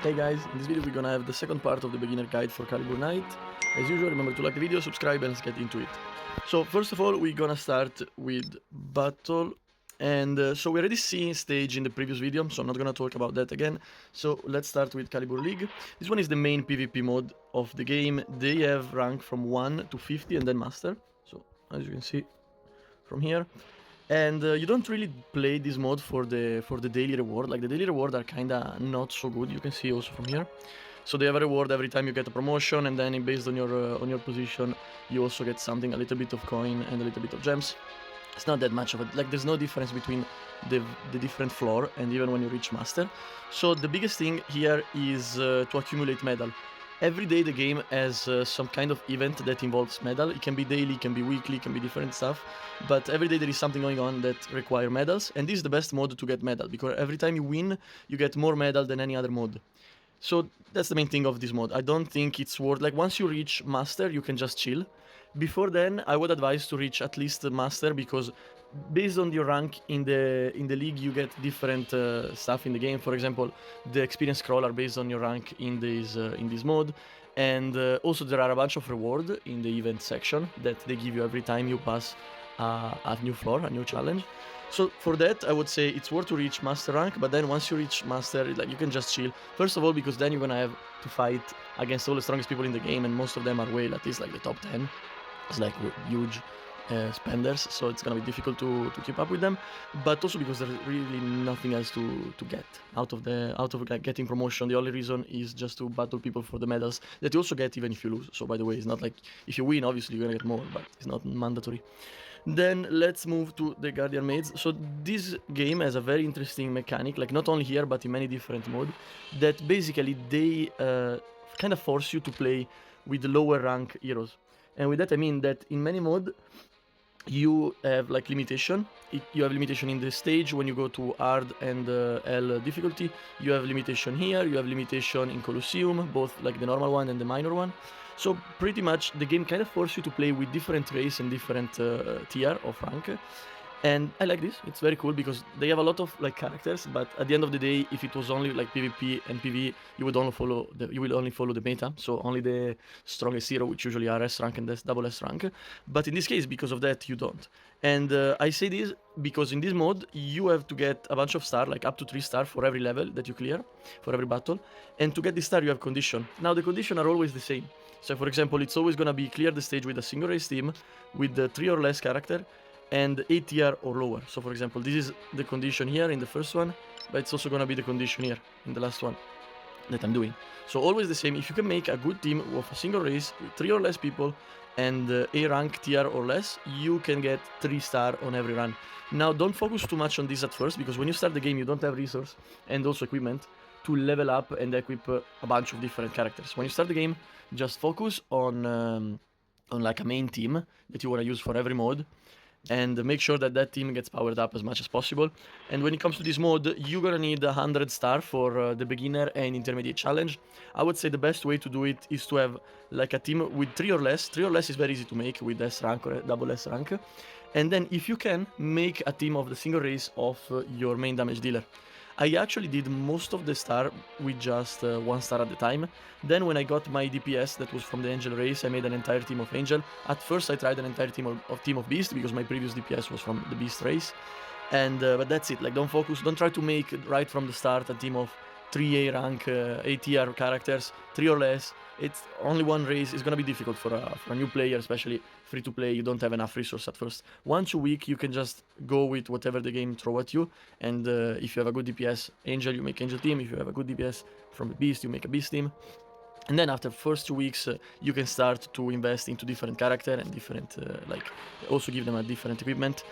Hey guys, in this video we're gonna have the second part of the beginner guide for Caliburn Knights. As usual, remember to like the video, subscribe, and let's get into it. So first of all, we're gonna start with battle. And so we already seen stage in the previous video, so I'm not gonna talk about that again. So let's start with Calibur League. This one is the main PvP mode of the game. They have rank from 1 to 50 and then master. So as you can see from here. And you don't really play this mode for the daily reward. Like the daily reward are kinda not so good. You can see also from here. So they have a reward every time you get a promotion, and then based on your position, you also get something, a little bit of coin and a little bit of gems. It's not that much of it. Like there's no difference between the different floor and even when you reach master. So the biggest thing here is to accumulate medal. Every day the game has some kind of event that involves medal. It can be daily, it can be weekly, it can be different stuff. But every day there is something going on that require medals. And this is the best mode to get medal, because every time you win, you get more medal than any other mode. So that's the main thing of this mode. I don't think it's worth, like once you reach master, you can just chill. Before then, I would advise to reach at least master, because based on your rank in the league, you get different stuff in the game. For example, the experience scroll are based on your rank in this mode, and also there are a bunch of reward in the event section that they give you every time you pass a new floor, a new challenge. So for that, I would say it's worth to reach master rank, but then once you reach master, like you can just chill. First of all, because then you're gonna have to fight against all the strongest people in the game, and most of them are whale, at least like the top 10. It's like huge spenders, so it's gonna be difficult to keep up with them. But also because there's really nothing else to get out of like getting promotion. The only reason is just to battle people for the medals that you also get even if you lose. So by the way, it's not like if you win, obviously you're gonna get more, but it's not mandatory. Then let's move to the Guardian Maids. So this game has a very interesting mechanic, like not only here but in many different modes, that basically they kind of force you to play with lower rank heroes. And with that I mean that in many modes you have like limitation. You have limitation in the stage when you go to hard and L difficulty. You have limitation here, you have limitation in Coliseum, both like the normal one and the minor one. So pretty much the game kind of forces you to play with different race and different tier of rank. And I like this, it's very cool because they have a lot of like characters, but at the end of the day, if it was only like PvP and PvE, you will only follow the meta, so only the strongest hero, which usually are S rank and double S rank. But in this case, because of that, you don't. And I say this because in this mode, you have to get a bunch of stars, like up to 3 stars for every level that you clear, for every battle. And to get this star, you have condition. Now the condition are always the same. So for example, it's always gonna be clear the stage with a single race team, with the 3 or less character, and 8 tier or lower. So for example, this is the condition here in the first one, but it's also gonna be the condition here in the last one that I'm doing. So always the same. If you can make a good team of a single race with 3 or less people and A rank tier or less, you can get 3 star on every run. Now don't focus too much on this at first, because when you start the game you don't have resource and also equipment to level up and equip a bunch of different characters. When you start the game, just focus on like a main team that you want to use for every mode, and make sure that that team gets powered up as much as possible. And when it comes to this mode, you're gonna need 100 star for the beginner and intermediate challenge. I would say the best way to do it is to have like a team with 3 or less. 3 or less is very easy to make with S rank or double S rank. And then if you can, make a team of the single race of your main damage dealer. I actually did most of the star with just 1 star at the time. Then when I got my DPS that was from the Angel race, I made an entire team of Angel. At first I tried an entire team of Beast, because my previous DPS was from the Beast race. And but that's it, like don't try to make right from the start a team of 3A rank, 8 tier characters, 3 or less. It's only one race. It's gonna be difficult for a new player, especially free to play. You don't have enough resource at first. Once a week, you can just go with whatever the game throw at you. And if you have a good DPS Angel, you make Angel team. If you have a good DPS from the Beast, you make a Beast team. And then after first 2 weeks, you can start to invest into different character and different like also give them a different equipment.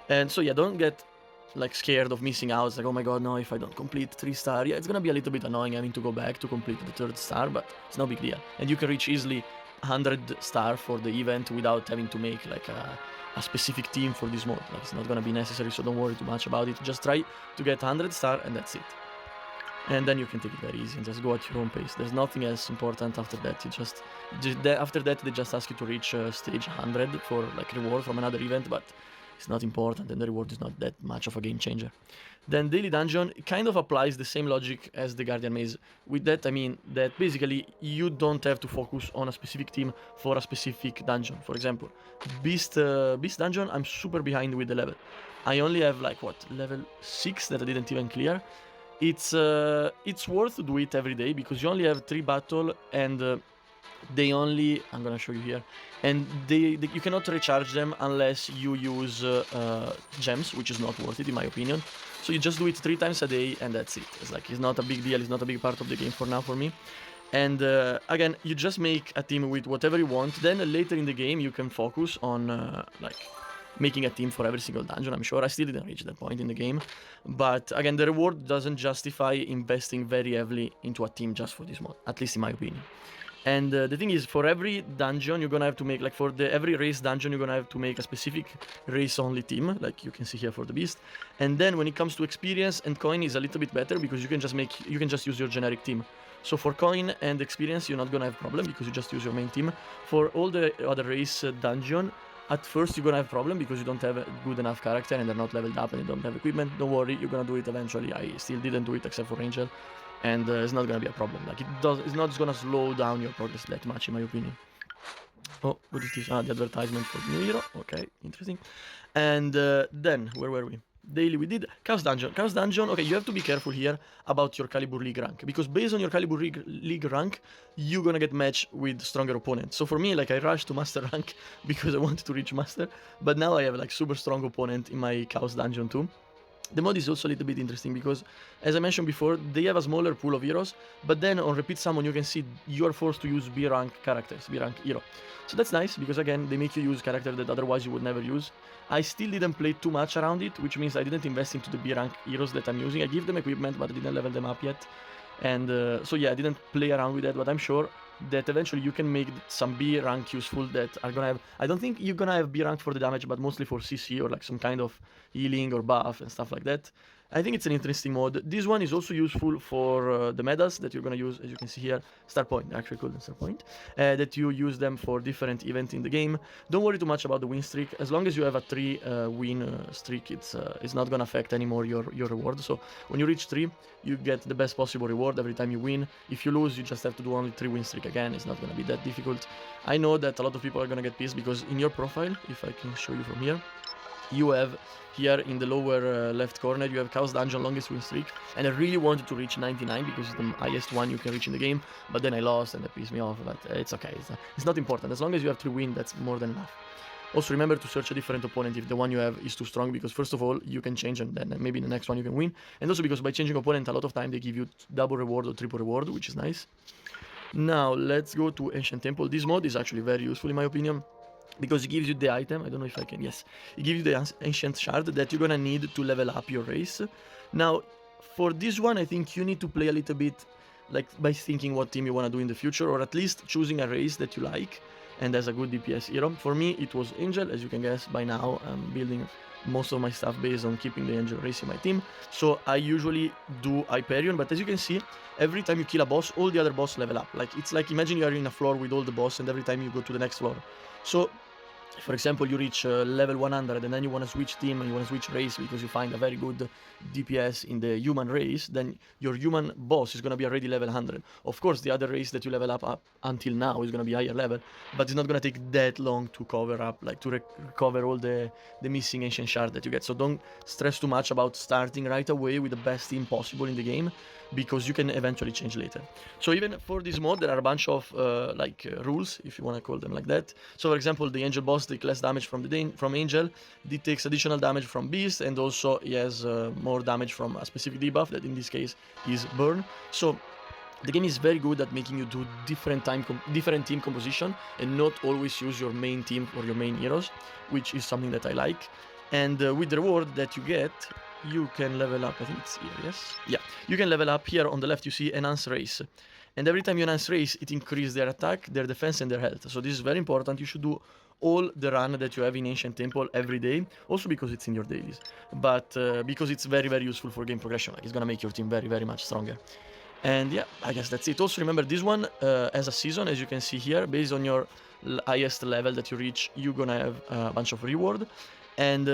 And so yeah, don't get like scared of missing out. It's like, oh my god, no, if I don't complete 3 star, yeah, it's gonna be a little bit annoying having to go back to complete the 3rd star, but it's no big deal. And you can reach easily 100 star for the event without having to make like a specific team for this mode. Like it's not gonna be necessary, so don't worry too much about it. Just try to get 100 star and that's it. And then you can take it very easy and just go at your own pace. There's nothing else important after that. After that they just ask you to reach stage 100 for like reward from another event, but it's not important, and the reward is not that much of a game changer. Then Daily Dungeon kind of applies the same logic as the Guardian Maze. With that, I mean that basically you don't have to focus on a specific team for a specific dungeon. For example, Beast Dungeon, I'm super behind with the level. I only have like what, level 6 that I didn't even clear. It's worth to do it every day because you only have 3 battle and they only, I'm gonna show you here, and you cannot recharge them unless you use gems, which is not worth it in my opinion. So you just do it 3 times a day and that's it. It's not a big deal, it's not a big part of the game for now for me. And again, you just make a team with whatever you want, then later in the game you can focus on like making a team for every single dungeon. I'm sure I still didn't reach that point in the game, but again, the reward doesn't justify investing very heavily into a team just for this mod, at least in my opinion. And the thing is, for every dungeon, you're gonna have to make, like for every race dungeon, you're gonna have to make a specific race-only team, like you can see here for the Beast. And then when it comes to experience and coin, is a little bit better because you can just use your generic team. So for coin and experience, you're not gonna have problem because you just use your main team. For all the other race dungeon, at first you're gonna have problem because you don't have a good enough character and they're not leveled up and you don't have equipment. Don't worry, you're gonna do it eventually. I still didn't do it except for Angel. And it's not gonna be a problem. Like it's not gonna slow down your progress that much, in my opinion. Oh, what is this? Ah, the advertisement for the new hero. Okay, interesting. And then where were we? Daily we did Chaos Dungeon. Chaos Dungeon. Okay, you have to be careful here about your Calibur League rank because based on your Calibur League rank, you're gonna get matched with stronger opponents. So for me, like I rushed to Master rank because I wanted to reach Master, but now I have like super strong opponent in my Chaos Dungeon too. The mod is also a little bit interesting because, as I mentioned before, they have a smaller pool of heroes, but then on repeat summon you can see you are forced to use B rank characters, B rank hero. So that's nice because again, they make you use characters that otherwise you would never use. I still didn't play too much around it, which means I didn't invest into the B rank heroes that I'm using. I give them equipment, but I didn't level them up yet. And so yeah, I didn't play around with that, but I'm sure that eventually you can make some B rank useful that are gonna have, I don't think you're gonna have B rank for the damage, but mostly for CC or like some kind of healing or buff and stuff like that. I think it's an interesting mod. This one is also useful for the medals that you're gonna use, as you can see here, star point, they're actually called star point, that you use them for different events in the game. Don't worry too much about the win streak. As long as you have a 3 win streak, it's not gonna affect anymore your reward. So when you reach 3, you get the best possible reward every time you win. If you lose, you just have to do only 3 win streak again. It's not gonna be that difficult. I know that a lot of people are gonna get pissed because in your profile, if I can show you from here, you have here in the lower left corner, you have Chaos Dungeon longest win streak, and I really wanted to reach 99 because it's the highest one you can reach in the game, but then I lost and that pissed me off, but it's okay, it's not important. As long as you have 3 wins, that's more than enough. Also remember to search a different opponent if the one you have is too strong, because first of all, you can change and then maybe the next one you can win, and also because by changing opponent, a lot of time they give you double reward or triple reward, which is nice. Now, let's go to Ancient Temple. This mod is actually very useful in my opinion, because it gives you the item, I don't know if I can, yes, it gives you the ancient shard that you're gonna need to level up your race. Now, for this one, I think you need to play a little bit, like, by thinking what team you wanna do in the future, or at least choosing a race that you like, and as a good DPS hero. For me, it was Angel, as you can guess by now, I'm building most of my stuff based on keeping the Angel race in my team, so I usually do Hyperion, but as you can see, every time you kill a boss, all the other boss level up. Like, it's like, imagine you are in a floor with all the boss, and every time you go to the next floor. So, for example, you reach level 100 and then you want to switch team and you want to switch race because you find a very good DPS in the human race, then your human boss is going to be already level 100. Of course, the other race that you level up until now is going to be higher level, but it's not going to take that long to cover up, like to recover all the missing ancient shard that you get. So don't stress too much about starting right away with the best team possible in the game, because you can eventually change later. So even for this mod, there are a bunch of rules, if you want to call them like that. So for example, the Angel boss takes less damage from Angel, it takes additional damage from Beast, and also he has more damage from a specific debuff that in this case is Burn. So the game is very good at making you do different team composition and not always use your main team or your main heroes, which is something that I like. And with the reward that you get, you can level up, I think it's here, yes? Yeah, you can level up here on the left, you see Enhance Race. And every time you enhance race, it increases their attack, their defense, and their health. So this is very important. You should do all the run that you have in Ancient Temple every day, also because it's in your dailies, but because it's very, very useful for game progression. Like, it's gonna make your team very, very much stronger. And yeah, I guess that's it. Also remember, this one has a season, as you can see here, based on your highest level that you reach, you're gonna have a bunch of reward. and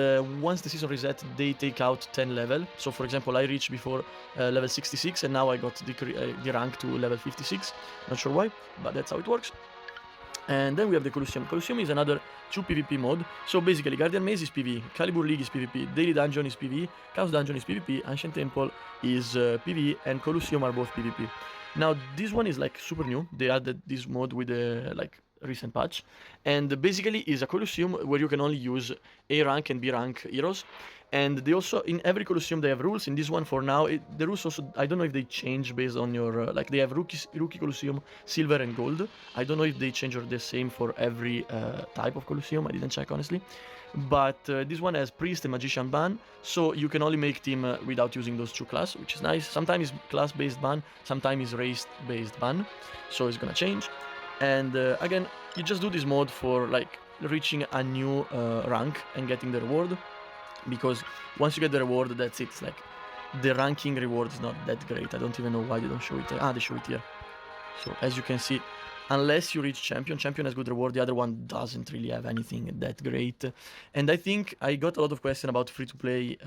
once the season reset, they take out 10 level. So for example, I reached before level 66, and now I got the rank to level 56. Not sure why, but that's how it works. And then we have the Coliseum. Coliseum is another 2 PvP mode. So basically, Guardian Maze is PvE, Calibur League is PvP, Daily Dungeon is PvE, Chaos Dungeon is PvP, Ancient Temple is PvE, and Coliseum are both PvP. Now, this one is like super new. They added this mode with the like recent patch, and basically is a Coliseum where you can only use A rank and B rank heroes. And they also, in every Coliseum, they have rules. In this one, for now, the rules also, I don't know if they change based on your, like, they have Rookie Coliseum, Silver and Gold. I don't know if they change or the same for every type of Coliseum. I didn't check, honestly. But this one has Priest and Magician ban, so you can only make team without using those two classes, which is nice. Sometimes it's class-based ban, sometimes it's race-based ban, so it's gonna change. And again, you just do this mode for, like, reaching a new rank and getting the reward. Because once you get the reward, that's it. It's like the ranking reward is not that great. I don't even know why they don't show it. They show it here. So as you can see, unless you reach champion has good reward. The other one doesn't really have anything that great. And I think I got a lot of questions about free-to-play,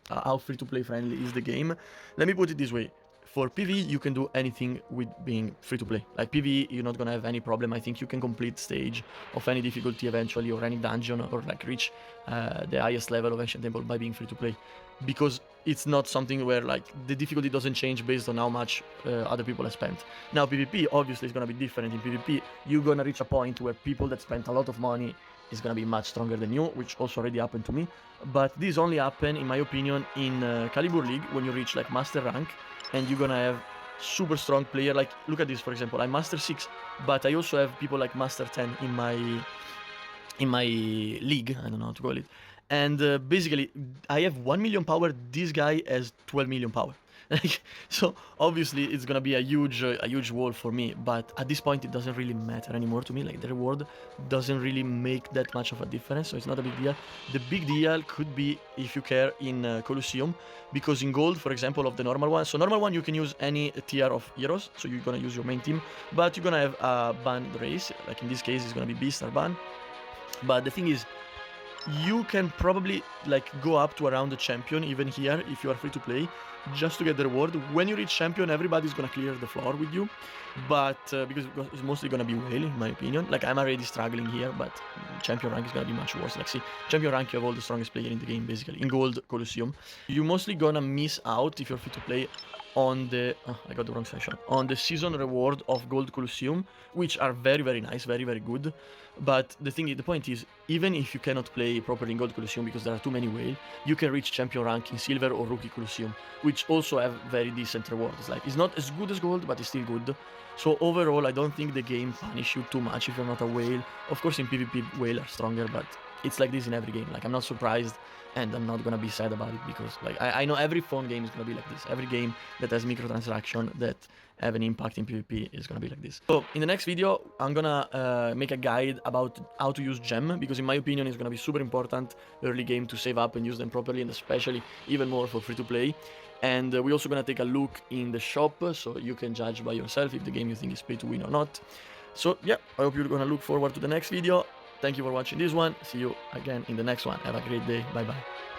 how free-to-play friendly is the game. Let me put it this way. For PvE, you can do anything with being free-to-play. Like PvE, you're not gonna have any problem. I think you can complete stage of any difficulty eventually, or any dungeon, or like reach the highest level of Ancient Temple by being free-to-play. Because it's not something where like the difficulty doesn't change based on how much other people have spent. Now PvP obviously is gonna be different. In PvP, you're gonna reach a point where people that spent a lot of money is gonna be much stronger than you, which also already happened to me. But this only happened, in my opinion, in Calibur League, when you reach like master rank, and you're gonna have super strong player. Like, look at this, for example, I'm master 6, but I also have people like master 10 in my league, I don't know how to call it. And basically, I have 1 million power, this guy has 12 million power. So obviously it's gonna be a huge wall for me, but at this point it doesn't really matter anymore to me. Like, the reward doesn't really make that much of a difference, so it's not a big deal. The big deal could be if you care in Coliseum, because in gold, for example, of the normal one, so normal one you can use any tier of heroes, so you're gonna use your main team, but you're gonna have a banned race. Like in this case it's gonna be Beast or ban. But the thing is, you can probably like go up to around the champion even here if you are free to play, just to get the reward. When you reach champion, everybody's gonna clear the floor with you, but because it's mostly gonna be whale, in my opinion. Like, I'm already struggling here, but champion rank is gonna be much worse. Like, see, champion rank, you have all the strongest player in the game, basically, in gold Coliseum. You're mostly gonna miss out if you're free to play on the I got the wrong section, on the season reward of gold Coliseum, which are very nice, very good. But the point is, even if you cannot play properly in gold Coliseum because there are too many whale, you can reach champion rank in silver or rookie Coliseum, which also have very decent rewards. Like, it's not as good as gold, but it's still good. So overall, I don't think the game punish you too much if you're not a whale. Of course, in PvP, whale are stronger, but it's like this in every game. Like, I'm not surprised, and I'm not gonna be sad about it, because like I know every phone game is gonna be like this. Every game that has microtransaction that have an impact in PvP is gonna be like this. So in the next video, I'm gonna make a guide about how to use gem, because in my opinion it's gonna be super important early game to save up and use them properly, and especially even more for free to play. And we're also gonna take a look in the shop, so you can judge by yourself if the game you think is pay to win or not. So yeah, I hope you're gonna look forward to the next video. Thank you for watching this one. See you again in the next one. Have a great day. Bye bye.